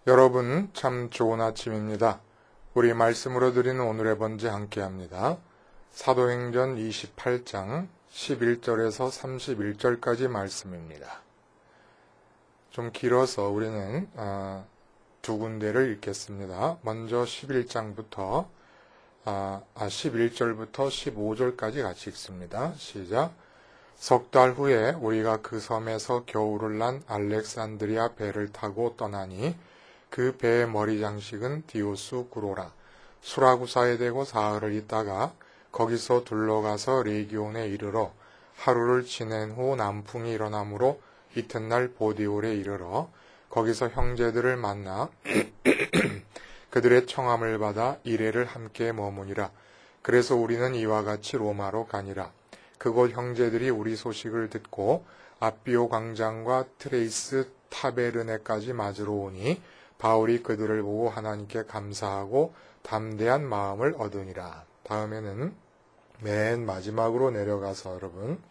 여러분 참 좋은 아침입니다. 우리 말씀으로 드리는 오늘의 번제 함께합니다. 사도행전 28장 11절에서 31절까지 말씀입니다. 좀 길어서 우리는 두 군데를 읽겠습니다. 먼저 11절부터 15절까지 같이 읽습니다. 시작. 석 달 후에 우리가 그 섬에서 겨울을 난 알렉산드리아 배를 타고 떠나니 그 배의 머리 장식은 디오스 구로라. 수라구사에 대고 사흘을 있다가 거기서 둘러가서 레기온에 이르러 하루를 지낸 후 남풍이 일어나므로 이튿날 보디올에 이르러 거기서 형제들을 만나 그들의 청함을 받아 이레를 함께 머무니라. 그래서 우리는 이와 같이 로마로 가니라. 그곳 형제들이 우리 소식을 듣고 아비오 광장과 트레이스 타베르네까지 맞으러 오니 바울이 그들을 보고 하나님께 감사하고 담대한 마음을 얻으니라. 다음에는 맨 마지막으로 내려가서 여러분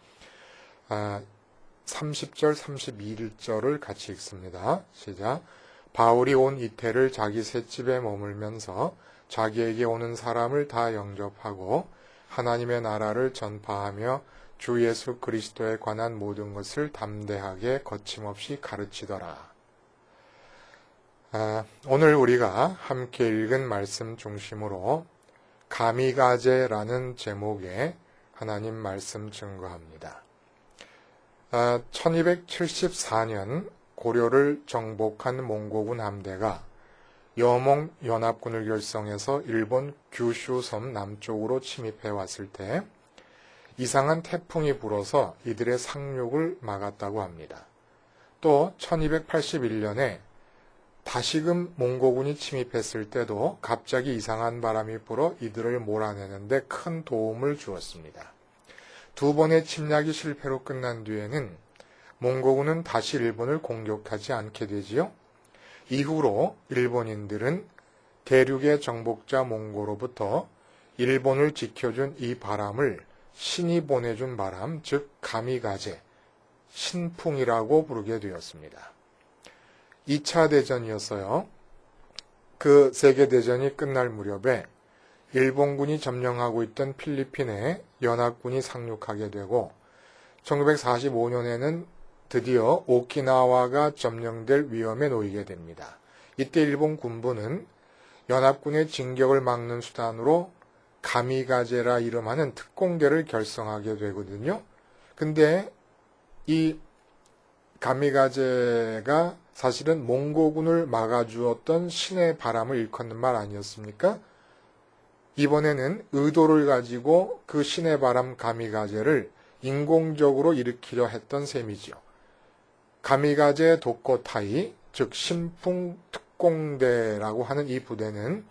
30절 31절을 같이 읽습니다. 시작. 바울이 온 이태를 자기 셋집에 머물면서 자기에게 오는 사람을 다 영접하고 하나님의 나라를 전파하며 주 예수 그리스도에 관한 모든 것을 담대하게 거침없이 가르치더라. 오늘 우리가 함께 읽은 말씀 중심으로 가미가제라는 제목의 하나님 말씀 증거합니다. 1274년 고려를 정복한 몽고군 함대가 여몽 연합군을 결성해서 일본 규슈 섬 남쪽으로 침입해 왔을 때 이상한 태풍이 불어서 이들의 상륙을 막았다고 합니다. 또 1281년에 다시금 몽고군이 침입했을 때도 갑자기 이상한 바람이 불어 이들을 몰아내는데 큰 도움을 주었습니다. 두 번의 침략이 실패로 끝난 뒤에는 몽고군은 다시 일본을 공격하지 않게 되지요. 이후로 일본인들은 대륙의 정복자 몽고로부터 일본을 지켜준 이 바람을 신이 보내준 바람, 즉 가미가제, 신풍이라고 부르게 되었습니다. 2차 대전이었어요. 그 세계대전이 끝날 무렵에 일본군이 점령하고 있던 필리핀에 연합군이 상륙하게 되고 1945년에는 드디어 오키나와가 점령될 위험에 놓이게 됩니다. 이때 일본 군부는 연합군의 진격을 막는 수단으로 가미가제라 이름하는 특공대를 결성하게 되거든요. 근데 이 가미가제가 사실은 몽고군을 막아주었던 신의 바람을 일컫는 말 아니었습니까? 이번에는 의도를 가지고 그 신의 바람 가미가제를 인공적으로 일으키려 했던 셈이지요. 가미가제 도코타이, 즉 신풍 특공대라고 하는 이 부대는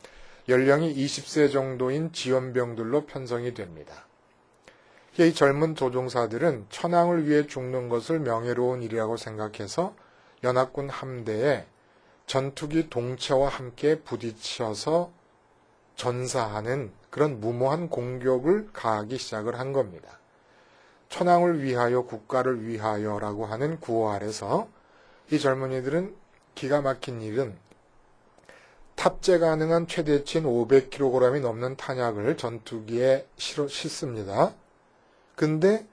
연령이 20세 정도인 지원병들로 편성이 됩니다. 이 젊은 조종사들은 천황을 위해 죽는 것을 명예로운 일이라고 생각해서 연합군 함대에 전투기 동체와 함께 부딪혀서 전사하는 그런 무모한 공격을 가하기 시작을 한 겁니다. 천황을 위하여 국가를 위하여라고 하는 구호 아래서 이 젊은이들은 기가 막힌 일은 탑재 가능한 최대치인 500kg이 넘는 탄약을 전투기에 싣습니다. 근데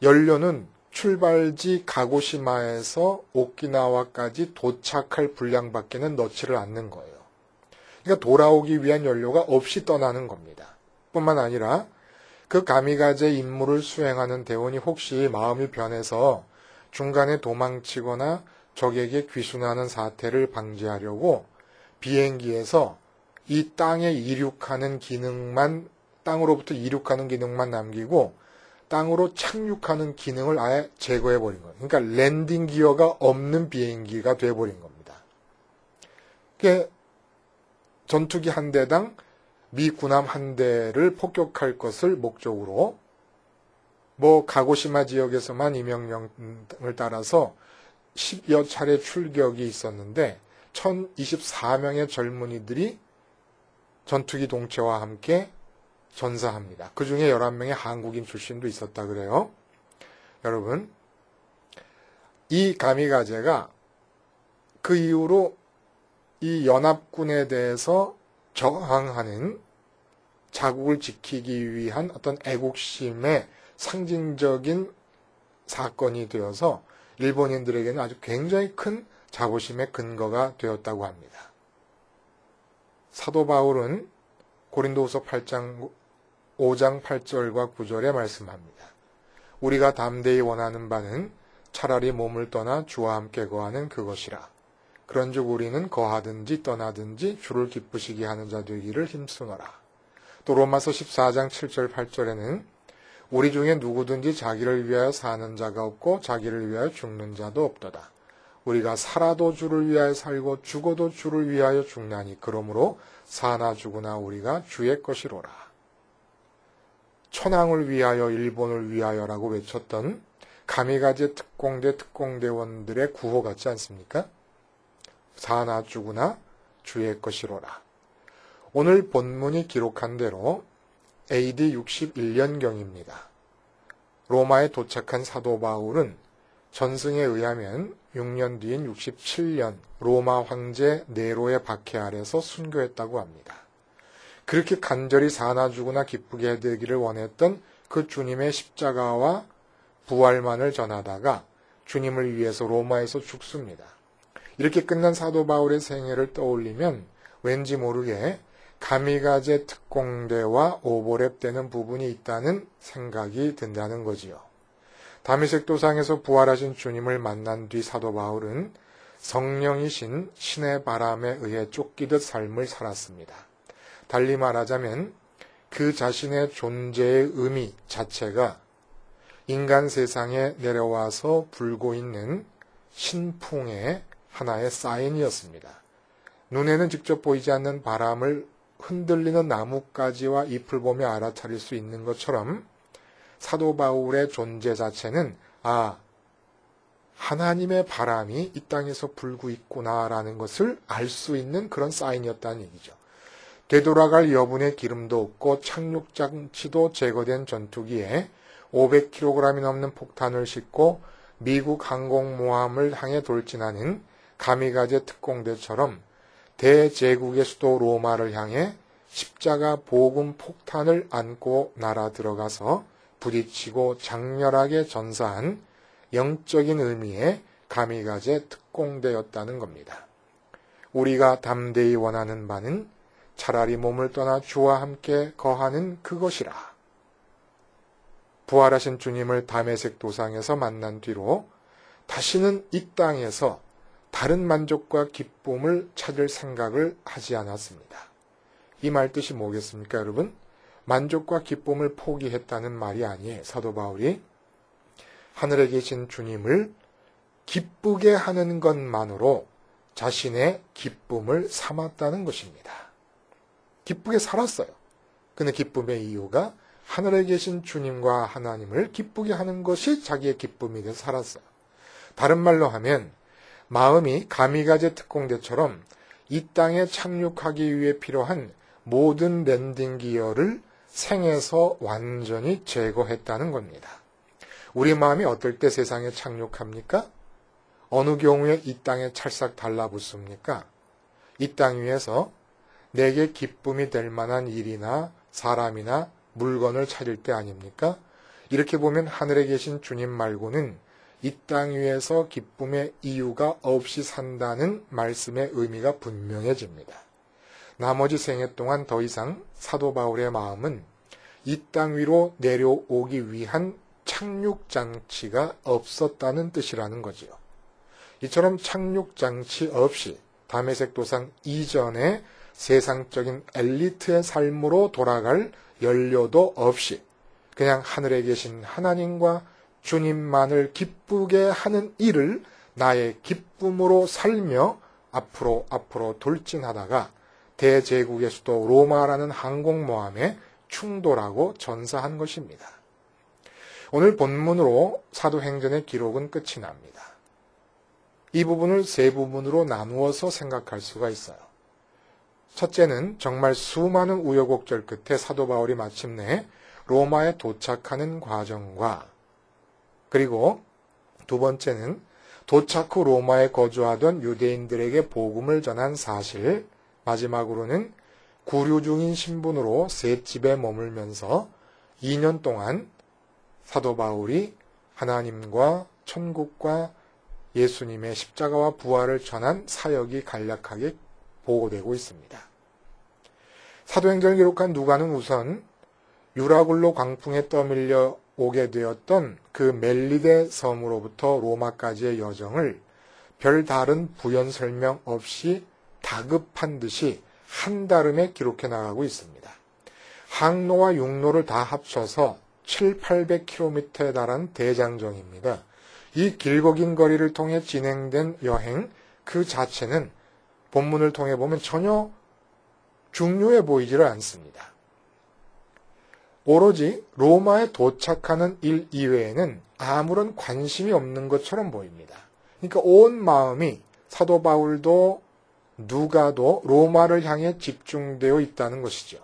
연료는 출발지 가고시마에서 오키나와까지 도착할 분량밖에는 넣지를 않는 거예요. 그러니까 돌아오기 위한 연료가 없이 떠나는 겁니다. 뿐만 아니라 그 가미가제 임무를 수행하는 대원이 혹시 마음이 변해서 중간에 도망치거나 적에게 귀순하는 사태를 방지하려고 비행기에서 이 땅에 이륙하는 기능만, 땅으로부터 이륙하는 기능만 남기고 땅으로 착륙하는 기능을 아예 제거해버린 거예요. 그러니까 랜딩 기어가 없는 비행기가 돼버린 겁니다. 그게 전투기 한 대당 미 군함 한 대를 폭격할 것을 목적으로 가고시마 지역에서만 이 명령을 따라서 10여 차례 출격이 있었는데 1024명의 젊은이들이 전투기 동체와 함께 전사합니다. 그 중에 11명의 한국인 출신도 있었다 그래요. 여러분, 이 가미가제가 그 이후로 이 연합군에 대해서 저항하는 자국을 지키기 위한 어떤 애국심의 상징적인 사건이 되어서 일본인들에게는 아주 굉장히 큰 자부심의 근거가 되었다고 합니다. 사도 바울은 고린도후서 5장 8절과 9절에 말씀합니다. 우리가 담대히 원하는 바는 차라리 몸을 떠나 주와 함께 거하는 그것이라. 그런즉 우리는 거하든지 떠나든지 주를 기쁘시게 하는 자 되기를 힘쓰노라. 또 로마서 14장 7절 8절에는 우리 중에 누구든지 자기를 위하여 사는 자가 없고 자기를 위하여 죽는 자도 없도다. 우리가 살아도 주를 위하여 살고 죽어도 주를 위하여 죽나니 그러므로 사나 죽으나 우리가 주의 것이로라. 천황을 위하여 일본을 위하여라고 외쳤던 가미가제 특공대원들의 구호 같지 않습니까? 사나 죽으나 주의 것이로라. 오늘 본문이 기록한 대로 AD 61년경입니다. 로마에 도착한 사도 바울은 전승에 의하면 6년 뒤인 67년 로마 황제 네로의 박해 아래서 순교했다고 합니다. 그렇게 간절히 사나 죽으나 기쁘게 되기를 원했던 그 주님의 십자가와 부활만을 전하다가 주님을 위해서 로마에서 죽습니다. 이렇게 끝난 사도 바울의 생애를 떠올리면 왠지 모르게 가미가제 특공대와 오버랩되는 부분이 있다는 생각이 든다는 거지요. 다메섹 도상에서 부활하신 주님을 만난 뒤 사도 바울은 성령이신 신의 바람에 의해 쫓기듯 삶을 살았습니다. 달리 말하자면 그 자신의 존재의 의미 자체가 인간 세상에 내려와서 불고 있는 신풍의 하나의 사인이었습니다. 눈에는 직접 보이지 않는 바람을 흔들리는 나뭇가지와 잎을 보며 알아차릴 수 있는 것처럼 사도 바울의 존재 자체는 하나님의 바람이 이 땅에서 불고 있구나라는 것을 알 수 있는 그런 사인이었다는 얘기죠. 되돌아갈 여분의 기름도 없고 착륙장치도 제거된 전투기에 500kg이 넘는 폭탄을 싣고 미국 항공모함을 향해 돌진하는 가미가제 특공대처럼 대제국의 수도 로마를 향해 십자가 복음 폭탄을 안고 날아 들어가서 부딪히고 장렬하게 전사한 영적인 의미의 가미가제 특공대였다는 겁니다. 우리가 담대히 원하는 바는 차라리 몸을 떠나 주와 함께 거하는 그것이라. 부활하신 주님을 다메섹 도상에서 만난 뒤로 다시는 이 땅에서 다른 만족과 기쁨을 찾을 생각을 하지 않았습니다. 이 말 뜻이 뭐겠습니까, 여러분? 만족과 기쁨을 포기했다는 말이 아니에요. 사도 바울이 하늘에 계신 주님을 기쁘게 하는 것만으로 자신의 기쁨을 삼았다는 것입니다. 기쁘게 살았어요. 그는 기쁨의 이유가 하늘에 계신 주님과 하나님을 기쁘게 하는 것이 자기의 기쁨이 돼서 살았어요. 다른 말로 하면 마음이 가미가제 특공대처럼 이 땅에 착륙하기 위해 필요한 모든 랜딩 기어를 생에서 완전히 제거했다는 겁니다. 우리 마음이 어떨 때 세상에 착륙합니까? 어느 경우에 이 땅에 찰싹 달라붙습니까? 이 땅 위에서 내게 기쁨이 될 만한 일이나 사람이나 물건을 찾을 때 아닙니까? 이렇게 보면 하늘에 계신 주님 말고는 이 땅 위에서 기쁨의 이유가 없이 산다는 말씀의 의미가 분명해집니다. 나머지 생애 동안 더 이상 사도 바울의 마음은 이 땅 위로 내려오기 위한 착륙장치가 없었다는 뜻이라는 거지요. 이처럼 착륙장치 없이 다메섹 도상 이전의 세상적인 엘리트의 삶으로 돌아갈 연료도 없이 그냥 하늘에 계신 하나님과 주님만을 기쁘게 하는 일을 나의 기쁨으로 살며 앞으로 돌진하다가 대제국의 수도 로마라는 항공모함에 충돌하고 전사한 것입니다. 오늘 본문으로 사도행전의 기록은 끝이 납니다. 이 부분을 세 부분으로 나누어서 생각할 수가 있어요. 첫째는 정말 수많은 우여곡절 끝에 사도 바울이 마침내 로마에 도착하는 과정과 그리고 두 번째는 도착 후 로마에 거주하던 유대인들에게 복음을 전한 사실, 마지막으로는 구류 중인 신분으로 세 집에 머물면서 2년 동안 사도 바울이 하나님과 천국과 예수님의 십자가와 부활을 전한 사역이 간략하게 보고되고 있습니다. 사도행전을 기록한 누가는 우선 유라굴로 광풍에 떠밀려 오게 되었던 그 멜리데 섬으로부터 로마까지의 여정을 별다른 부연 설명 없이 다급한 듯이 한달음에 기록해 나가고 있습니다. 항로와 육로를 다 합쳐서 700-800km에 달하는 대장정입니다. 이 길고 긴 거리를 통해 진행된 여행 그 자체는 본문을 통해 보면 전혀 중요해 보이지를 않습니다. 오로지 로마에 도착하는 일 이외에는 아무런 관심이 없는 것처럼 보입니다. 그러니까 온 마음이 사도 바울도 누가도 로마를 향해 집중되어 있다는 것이죠.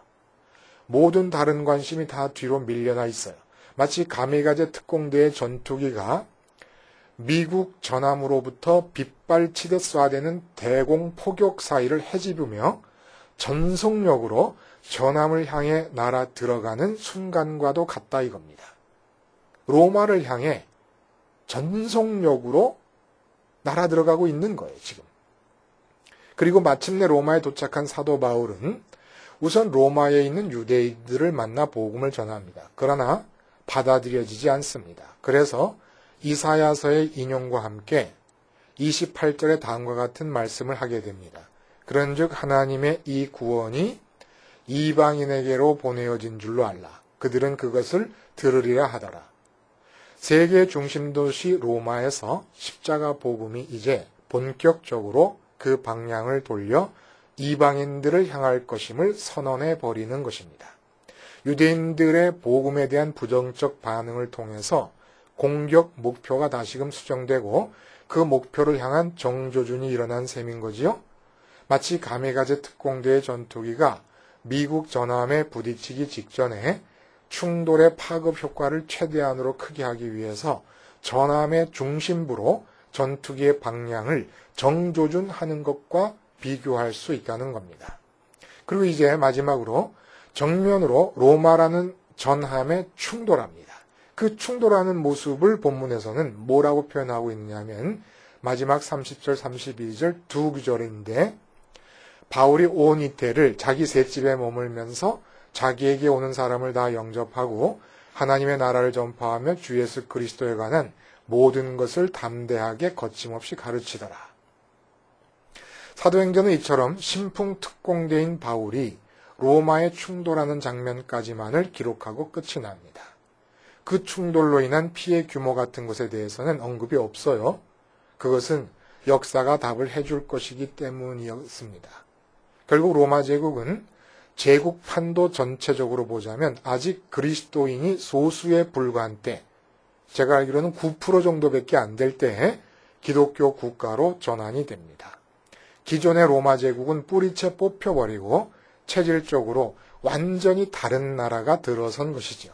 모든 다른 관심이 다 뒤로 밀려나 있어요. 마치 가미가제 특공대의 전투기가 미국 전함으로부터 빗발치듯 쏴대는 대공 포격 사이를 헤집으며 전속력으로 전함을 향해 날아 들어가는 순간과도 같다 이겁니다. 로마를 향해 전속력으로 날아 들어가고 있는 거예요, 지금. 그리고 마침내 로마에 도착한 사도 바울은 우선 로마에 있는 유대인들을 만나 복음을 전합니다. 그러나 받아들여지지 않습니다. 그래서 이사야서의 인용과 함께 28절에 다음과 같은 말씀을 하게 됩니다. 그런즉 하나님의 이 구원이 이방인에게로 보내어진 줄로 알라. 그들은 그것을 들으리라 하더라. 세계 중심 도시 로마에서 십자가 복음이 이제 본격적으로 그 방향을 돌려 이방인들을 향할 것임을 선언해 버리는 것입니다. 유대인들의 복음에 대한 부정적 반응을 통해서 공격 목표가 다시금 수정되고 그 목표를 향한 정조준이 일어난 셈인 거지요. 마치 가미가제 특공대의 전투기가 미국 전함에 부딪히기 직전에 충돌의 파급 효과를 최대한으로 크게 하기 위해서 전함의 중심부로 전투기의 방향을 정조준하는 것과 비교할 수 있다는 겁니다. 그리고 이제 마지막으로 정면으로 로마라는 전함에 충돌합니다. 그 충돌하는 모습을 본문에서는 뭐라고 표현하고 있냐면 마지막 30절, 32절 두 구절인데 바울이 온 이태를 자기 셋집에 머물면서 자기에게 오는 사람을 다 영접하고 하나님의 나라를 전파하며 주 예수 그리스도에 관한 모든 것을 담대하게 거침없이 가르치더라. 사도행전은 이처럼 신풍특공대인 바울이 로마에 충돌하는 장면까지만을 기록하고 끝이 납니다. 그 충돌로 인한 피해 규모 같은 것에 대해서는 언급이 없어요. 그것은 역사가 답을 해줄 것이기 때문이었습니다. 결국 로마 제국은 제국판도 전체적으로 보자면 아직 그리스도인이 소수에 불과한 때, 제가 알기로는 9% 정도밖에 안 될 때에 기독교 국가로 전환이 됩니다. 기존의 로마 제국은 뿌리채 뽑혀버리고 체질적으로 완전히 다른 나라가 들어선 것이죠.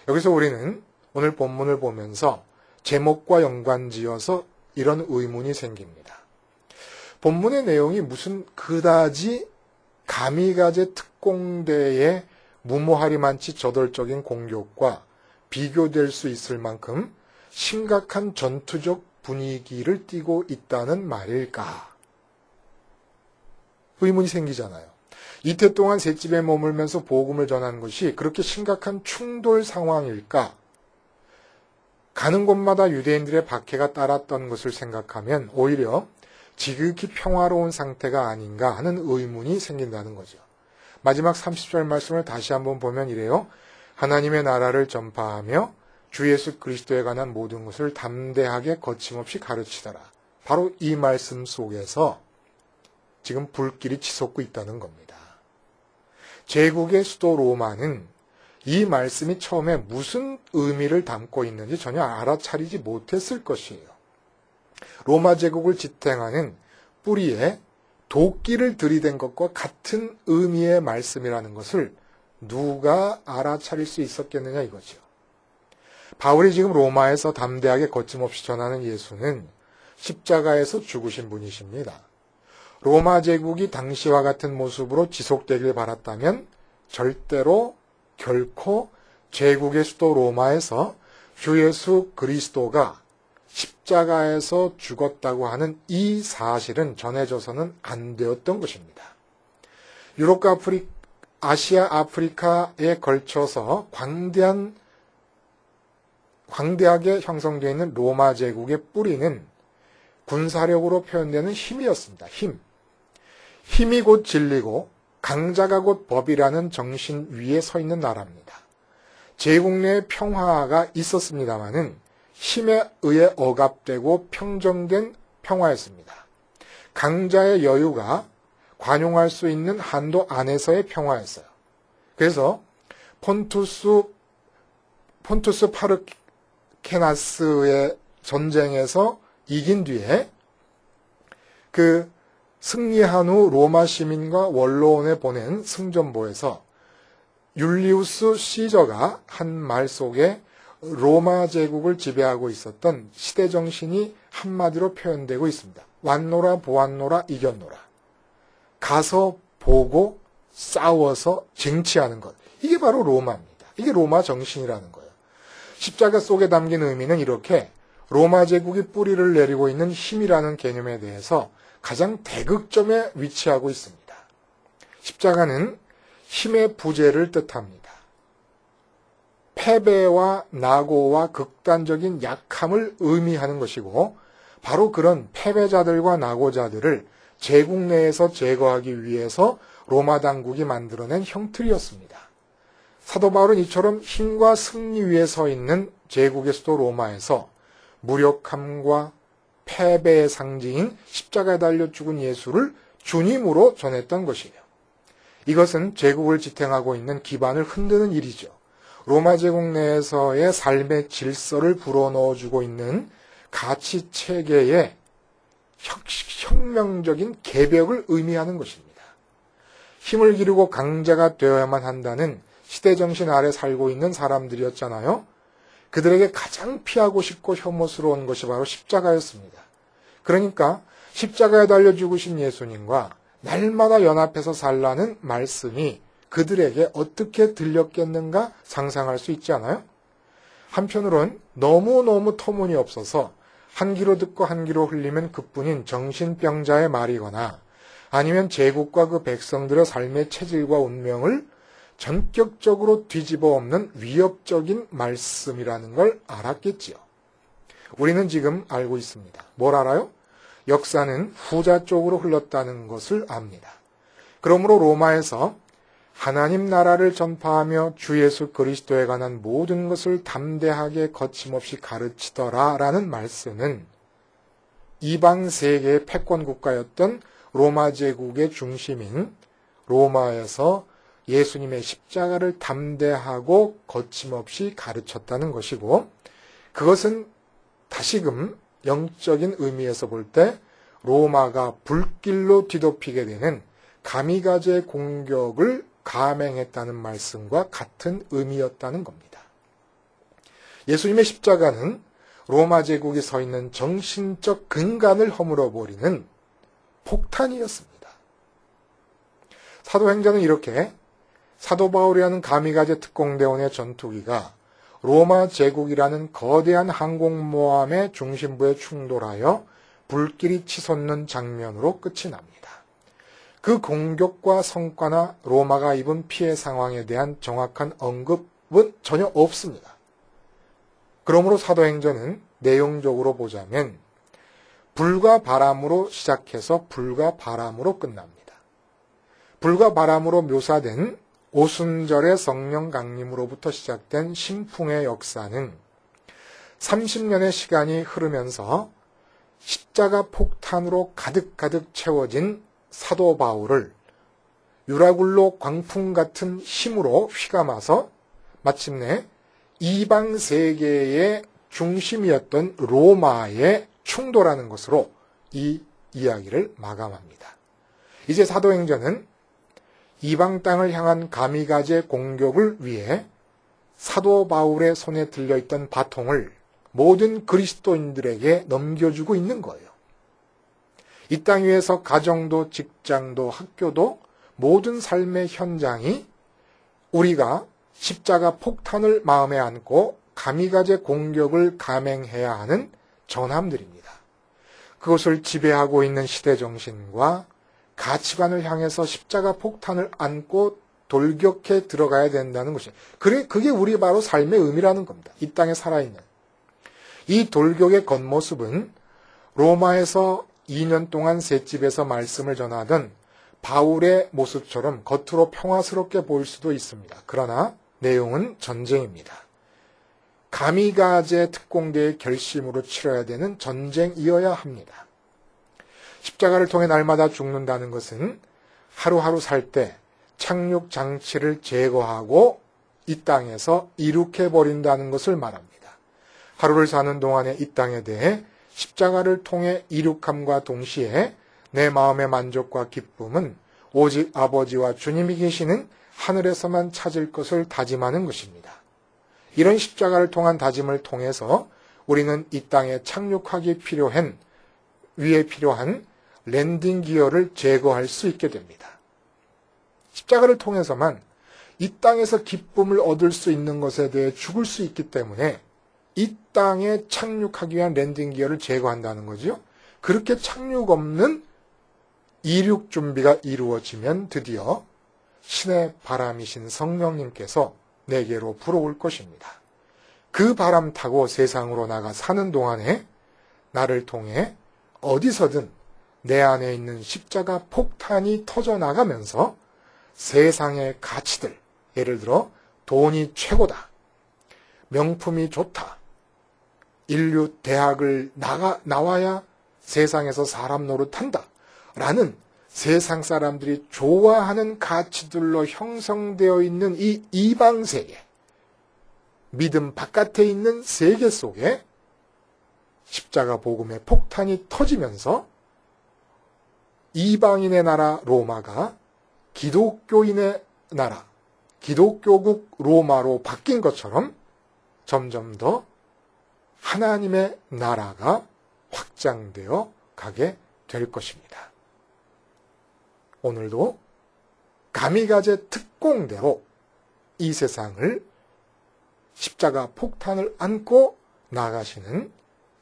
여기서 우리는 오늘 본문을 보면서 제목과 연관지어서 이런 의문이 생깁니다. 본문의 내용이 무슨 그다지 가미가제 특공대의 무모하리만치 저돌적인 공격과 비교될 수 있을 만큼 심각한 전투적 분위기를 띠고 있다는 말일까? 의문이 생기잖아요. 이태 동안 셋집에 머물면서 복음을 전하는 것이 그렇게 심각한 충돌 상황일까? 가는 곳마다 유대인들의 박해가 따랐던 것을 생각하면 오히려 지극히 평화로운 상태가 아닌가 하는 의문이 생긴다는 거죠. 마지막 30절 말씀을 다시 한번 보면 이래요. 하나님의 나라를 전파하며 주 예수 그리스도에 관한 모든 것을 담대하게 거침없이 가르치더라. 바로 이 말씀 속에서 지금 불길이 치솟고 있다는 겁니다. 제국의 수도 로마는 이 말씀이 처음에 무슨 의미를 담고 있는지 전혀 알아차리지 못했을 것이에요. 로마 제국을 지탱하는 뿌리에 도끼를 들이댄 것과 같은 의미의 말씀이라는 것을 누가 알아차릴 수 있었겠느냐 이거죠. 바울이 지금 로마에서 담대하게 거침없이 전하는 예수는 십자가에서 죽으신 분이십니다. 로마 제국이 당시와 같은 모습으로 지속되길 바랐다면 절대로 결코 제국의 수도 로마에서 주 예수 그리스도가 십자가에서 죽었다고 하는 이 사실은 전해져서는 안 되었던 것입니다. 유럽과 아시아, 아프리카에 걸쳐서 광대하게 형성되어 있는 로마 제국의 뿌리는 군사력으로 표현되는 힘이었습니다. 힘이 곧 진리고 강자가 곧 법이라는 정신 위에 서 있는 나라입니다. 제국 내에 평화가 있었습니다마는 힘에 의해 억압되고 평정된 평화였습니다. 강자의 여유가 관용할 수 있는 한도 안에서의 평화였어요. 그래서 폰투스 파르케나스의 전쟁에서 이긴 뒤에 그 승리한 후 로마 시민과 원로원에 보낸 승전보에서 율리우스 시저가 한 말 속에 로마 제국을 지배하고 있었던 시대 정신이 한마디로 표현되고 있습니다. 왔노라 보았노라 이겼노라. 가서 보고 싸워서 쟁취하는 것. 이게 바로 로마입니다. 이게 로마 정신이라는 거예요. 십자가 속에 담긴 의미는 이렇게 로마 제국이 뿌리를 내리고 있는 힘이라는 개념에 대해서 가장 대극점에 위치하고 있습니다. 십자가는 힘의 부재를 뜻합니다. 패배와 낙오와 극단적인 약함을 의미하는 것이고 바로 그런 패배자들과 낙오자들을 제국 내에서 제거하기 위해서 로마 당국이 만들어낸 형틀이었습니다. 사도 바울은 이처럼 힘과 승리 위에 서 있는 제국의 수도 로마에서 무력함과 패배의 상징인 십자가에 달려 죽은 예수를 주님으로 전했던 것이에요. 이것은 제국을 지탱하고 있는 기반을 흔드는 일이죠. 로마 제국 내에서의 삶의 질서를 불어넣어주고 있는 가치 체계의 혁명적인 개벽을 의미하는 것입니다. 힘을 기르고 강자가 되어야만 한다는 시대정신 아래 살고 있는 사람들이었잖아요. 그들에게 가장 피하고 싶고 혐오스러운 것이 바로 십자가였습니다. 그러니까 십자가에 달려 죽으신 예수님과 날마다 연합해서 살라는 말씀이 그들에게 어떻게 들렸겠는가 상상할 수 있지 않아요? 한편으론 너무너무 터무니없어서 한 귀로 듣고 한 귀로 흘리면 그뿐인 정신병자의 말이거나 아니면 제국과 그 백성들의 삶의 체질과 운명을 전격적으로 뒤집어 엎는 위협적인 말씀이라는 걸 알았겠지요. 우리는 지금 알고 있습니다. 뭘 알아요? 역사는 후자 쪽으로 흘렀다는 것을 압니다. 그러므로 로마에서 하나님 나라를 전파하며 주 예수 그리스도에 관한 모든 것을 담대하게 거침없이 가르치더라라는 말씀은 이방 세계의 패권 국가였던 로마 제국의 중심인 로마에서 예수님의 십자가를 담대하고 거침없이 가르쳤다는 것이고 그것은 다시금 영적인 의미에서 볼 때 로마가 불길로 뒤덮이게 되는 가미가제 공격을 감행했다는 말씀과 같은 의미였다는 겁니다. 예수님의 십자가는 로마 제국이 서 있는 정신적 근간을 허물어버리는 폭탄이었습니다. 사도행전은 이렇게 사도 바울이라는 가미가제 특공대원의 전투기가 로마 제국이라는 거대한 항공모함의 중심부에 충돌하여 불길이 치솟는 장면으로 끝이 납니다. 그 공격과 성과나 로마가 입은 피해 상황에 대한 정확한 언급은 전혀 없습니다. 그러므로 사도행전은 내용적으로 보자면 불과 바람으로 시작해서 불과 바람으로 끝납니다. 불과 바람으로 묘사된 오순절의 성령 강림으로부터 시작된 신풍의 역사는 30년의 시간이 흐르면서 십자가 폭탄으로 가득가득 채워진 사도 바울을 유라굴로 광풍 같은 힘으로 휘감아서 마침내 이방 세계의 중심이었던 로마에 충돌하는 것으로 이 이야기를 마감합니다. 이제 사도행전은 이방 땅을 향한 가미가제 공격을 위해 사도 바울의 손에 들려있던 바통을 모든 그리스도인들에게 넘겨주고 있는 거예요. 이 땅 위에서 가정도 직장도 학교도 모든 삶의 현장이 우리가 십자가 폭탄을 마음에 안고 가미가제 공격을 감행해야 하는 전함들입니다. 그것을 지배하고 있는 시대정신과 가치관을 향해서 십자가 폭탄을 안고 돌격해 들어가야 된다는 것이, 그게 우리 바로 삶의 의미라는 겁니다. 이 땅에 살아있는. 이 돌격의 겉모습은 로마에서 2년 동안 셋집에서 말씀을 전하던 바울의 모습처럼 겉으로 평화스럽게 보일 수도 있습니다. 그러나 내용은 전쟁입니다. 가미가제 특공대의 결심으로 치러야 되는 전쟁이어야 합니다. 십자가를 통해 날마다 죽는다는 것은 하루하루 살 때 착륙 장치를 제거하고 이 땅에서 이룩해버린다는 것을 말합니다. 하루를 사는 동안에 이 땅에 대해 십자가를 통해 이룩함과 동시에 내 마음의 만족과 기쁨은 오직 아버지와 주님이 계시는 하늘에서만 찾을 것을 다짐하는 것입니다. 이런 십자가를 통한 다짐을 통해서 우리는 이 땅에 착륙하기 위에 필요한 랜딩 기어를 제거할 수 있게 됩니다. 십자가를 통해서만 이 땅에서 기쁨을 얻을 수 있는 것에 대해 죽을 수 있기 때문에 이 땅에 착륙하기 위한 랜딩 기어를 제거한다는 거죠. 그렇게 착륙 없는 이륙 준비가 이루어지면 드디어 신의 바람이신 성령님께서 내게로 불어올 것입니다. 그 바람 타고 세상으로 나가 사는 동안에 나를 통해 어디서든 내 안에 있는 십자가 폭탄이 터져나가면서 세상의 가치들, 예를 들어 돈이 최고다, 명품이 좋다, 인류 대학을 나와야 세상에서 사람 노릇한다 라는 세상 사람들이 좋아하는 가치들로 형성되어 있는 이 이방 세계, 믿음 바깥에 있는 세계 속에 십자가 복음의 폭탄이 터지면서 이방인의 나라 로마가 기독교인의 나라, 기독교국 로마로 바뀐 것처럼 점점 더 하나님의 나라가 확장되어 가게 될 것입니다. 오늘도 가미가제 특공대로 이 세상을 십자가 폭탄을 안고 나가시는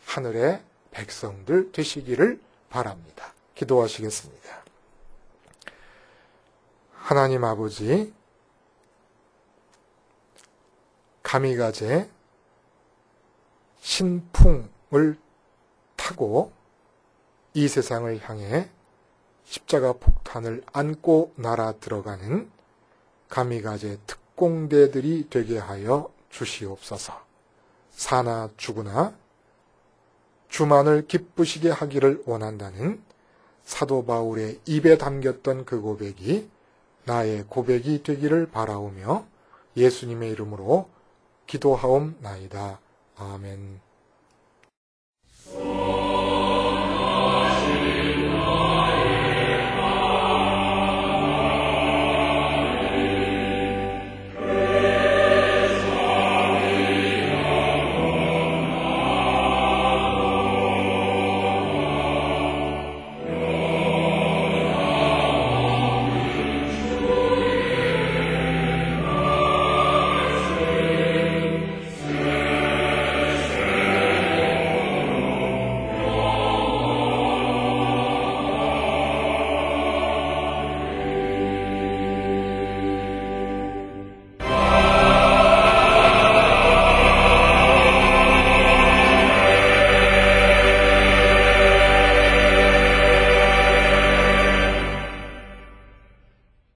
하늘의 백성들 되시기를 바랍니다. 기도하시겠습니다. 하나님 아버지, 가미가제 신풍을 타고 이 세상을 향해 십자가 폭탄을 안고 날아 들어가는 가미가제 특공대들이 되게 하여 주시옵소서. 사나 죽으나 주만을 기쁘시게 하기를 원한다는 사도 바울의 입에 담겼던 그 고백이 나의 고백이 되기를 바라오며 예수님의 이름으로 기도하옵나이다. 아멘.